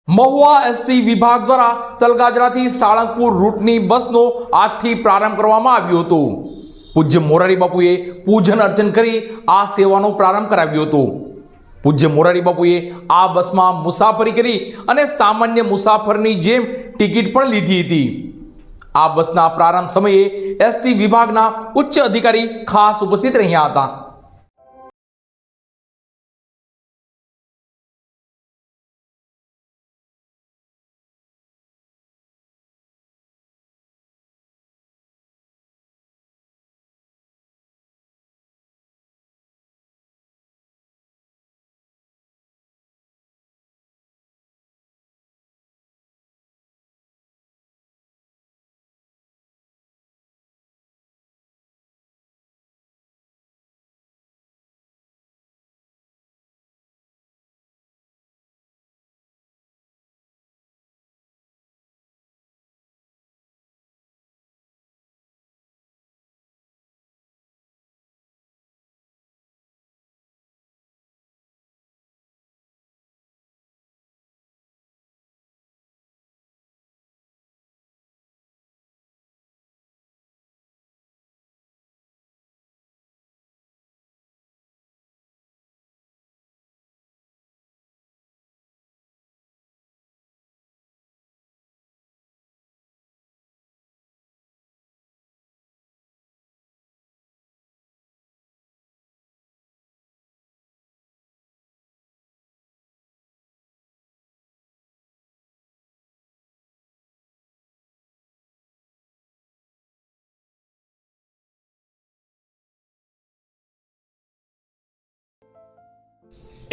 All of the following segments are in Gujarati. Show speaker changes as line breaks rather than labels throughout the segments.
મહુવા એસટી વિભાગ દ્વારા તલગાજરાથી સાળંગપુર રૂટની બસનો આજથી પ્રારંભ કરવામાં આવ્યો હતો। પૂજ્ય મોરારી બાપુએ પૂજન અર્ચન કરી આ સેવાનો પ્રારંભ કરાવ્યો હતો। પૂજ્ય મોરારી બાપુએ આ બસમાં મુસાફરી કરી અને સામાન્ય મુસાફરની જેમ ટિકિટ પણ લીધી હતી। આ બસના પ્રારંભ સમયે એસટી વિભાગના ઉચ્ચ અધિકારી ખાસ ઉપસ્થિત રહ્યા હતા।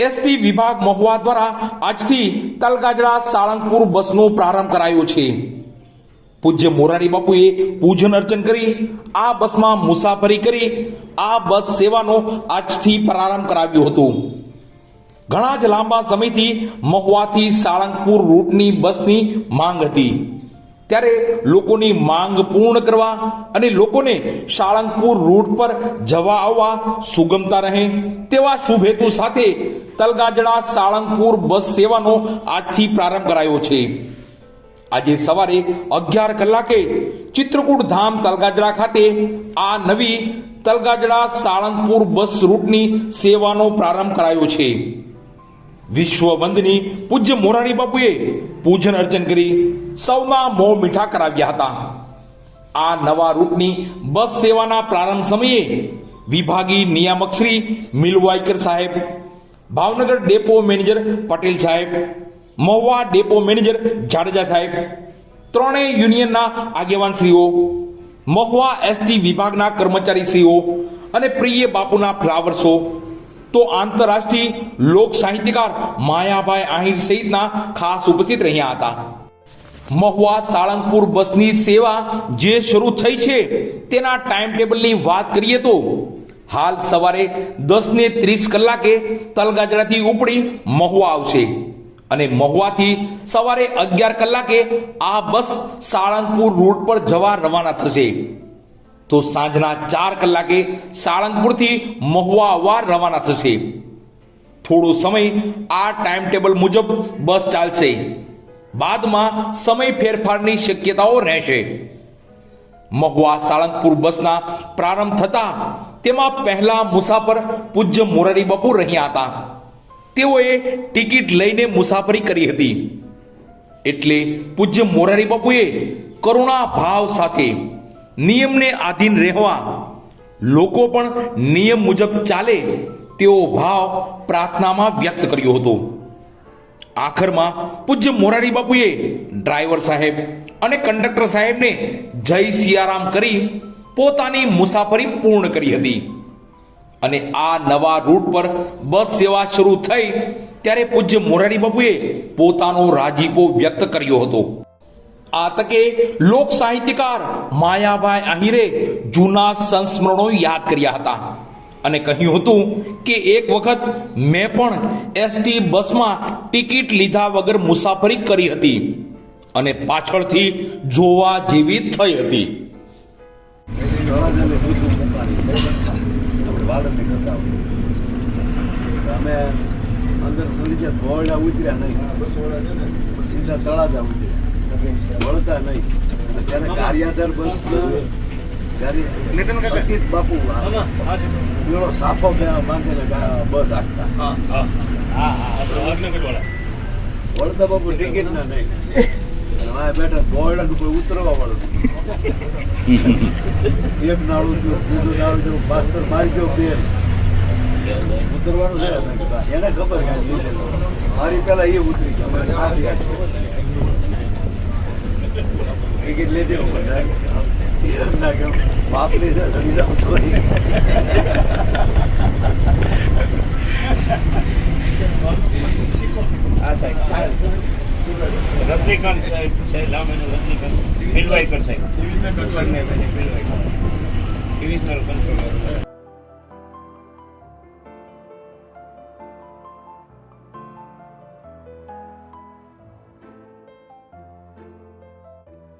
એસટી વિભાગ મહુવા દ્વારા આજથી તલગાજરા સાળંગપુર બસનો પ્રારંભ કરાયો છે। પૂજ્ય મોરારી બાપુએ પૂજન અર્ચન કરી આ બસમાં મુસાફરી કરી આ બસ સેવાનો આજથી પ્રારંભ કરાવ્યો હતો। ઘણા જ લાંબા સમયથી મહુવાથી સાળંગપુર રૂટની બસની માંગ હતી, ત્યારે લોકોની માંગ પૂર્ણ કરવા અને લોકોને સાળંગપુર રૂટ પર જવા આવવા સુગમતા રહે તેવા શુભ હેતુ સાથે તલગાજડા સાળંગપુર બસ સેવાનો આજથી પ્રારંભ કરાયો છે। આજે સવારે 11 કલાકે ચિત્રકૂટ ધામ તલગાજડા ખાતે આ નવી તલગાજડા સાળંગપુર બસ રૂટની સેવાનો પ્રારંભ કરાયો છે। વિશ્વ વંદની પૂજ્ય મોરારી બાપુએ પૂજન અર્ચન કરી સૌના મોં મીઠા કરાવ્યા હતા। આ નવા રૂટની બસ સેવાના પ્રારંભ સમયે વિભાગી નિયામક શ્રી મિલવાઈકર સાહેબ, ભાવનગર ડેપો મેનેજર પટેલ સાહેબ, મહુવા ડેપો મેનેજર જાડેજા સાહેબ, ત્રણેય યુનિયનના આગેવાનશ્રીઓ, મહુવા એસટી વિભાગના કર્મચારીશ્રીઓ અને પ્રિય બાપુના ફ્લાવર શો તો આંતરરાષ્ટ્રીય લોક સાહિત્યકાર માયાભાઈ આહિર સહિતના ખાસ ઉપસ્થિત રહ્યા હતા। મહુવા સાળંગપુર બસની સેવા જે શરૂ થઈ છે તેના ટાઈમ ટેબલની વાત કરીએ તો હાલ સવારે 10:30 કલાકે તલગાજડાથી ઉપડી મહુવા આવશે અને મહુવાથી સવારે 11 કલાકે આ બસ સાળંગપુર રૂટ પર જવા રવાના થશે, તો સાંજના 4 કલાકે સાળંગપુરથી મહુવા આવવા રવાના થશે। થોડો સમય આ ટાઈમ ટેબલ મુજબ બસ ચાલશે, બાદમાં સમય ફેરફારની શક્યતાઓ રહેશે। મહુવા સાળંગપુર બસના પ્રારંભ થતા તેમાં પહેલા મુસાફર પૂજ્ય મોરારી બાપુ રહ્યા હતા। તેઓએ ટિકિટ લઈને મુસાફરી કરી હતી, એટલે પૂજ્ય મોરારી બાપુએ કરુણા ભાવ સાથે નિયમને આધીન રહેવા, લોકો પણ નિયમ મુજબ ચાલે તેવો ભાવ પ્રાર્થનામાં વ્યક્ત કર્યો હતો। આખરમાં પૂજ્ય મોરારી બાપુએ ડ્રાઈવર સાહેબ અને કંડક્ટર સાહેબને જય સિયારામ કરી પોતાની મુસાફરી પૂર્ણ કરી હતી અને આ નવા રૂટ પર બસ સેવા શરૂ થઈ ત્યારે પૂજ્ય મોરારી બાપુએ પોતાનો રાજીપો વ્યક્ત કર્યો હતો। આ તકે લોક સાહિત્યકાર માયાભાઈ આહિરે જૂના સંસ્મરણો યાદ કર્યા હતા અને કહ્યું હતું કે એક વખત મેં પણ એસટી બસમાં ટિકિટ લીધા વગર મુસાફરી કરી હતી અને પાછળથી જોવા જેવી થઈ હતી।
અમે અંદર સુઈ ગયા, ઉતર્યા નહીં। સીધા તળાજા ઉતરે, વળતા નહીં. અને ત્યારે ગારિયાધાર બસ અતીત બાપુ પેલો સાફો બાંધીને બસ આખતા વળતા બાપુ ટિકિટ ના નહીં. બેઠા ગોળા કોઈ ઉતરવા વાળું એક નાળું બીજું નાળું જો પાસ્તર મારી ગયો બેન ઉતરવાનું છે એને ખબર કે મારી પેલા એ ઉતરી ગયા ટિકિટ લઈ દેવું એમ ના કે બાપની છે ચડી જાઉં સોરી
આ સાહેબ રજનીકાંત સાહેબ રજનીકાંત મિલવાઈકર સાહેબ ડિવિઝનલ કંટ્રોલર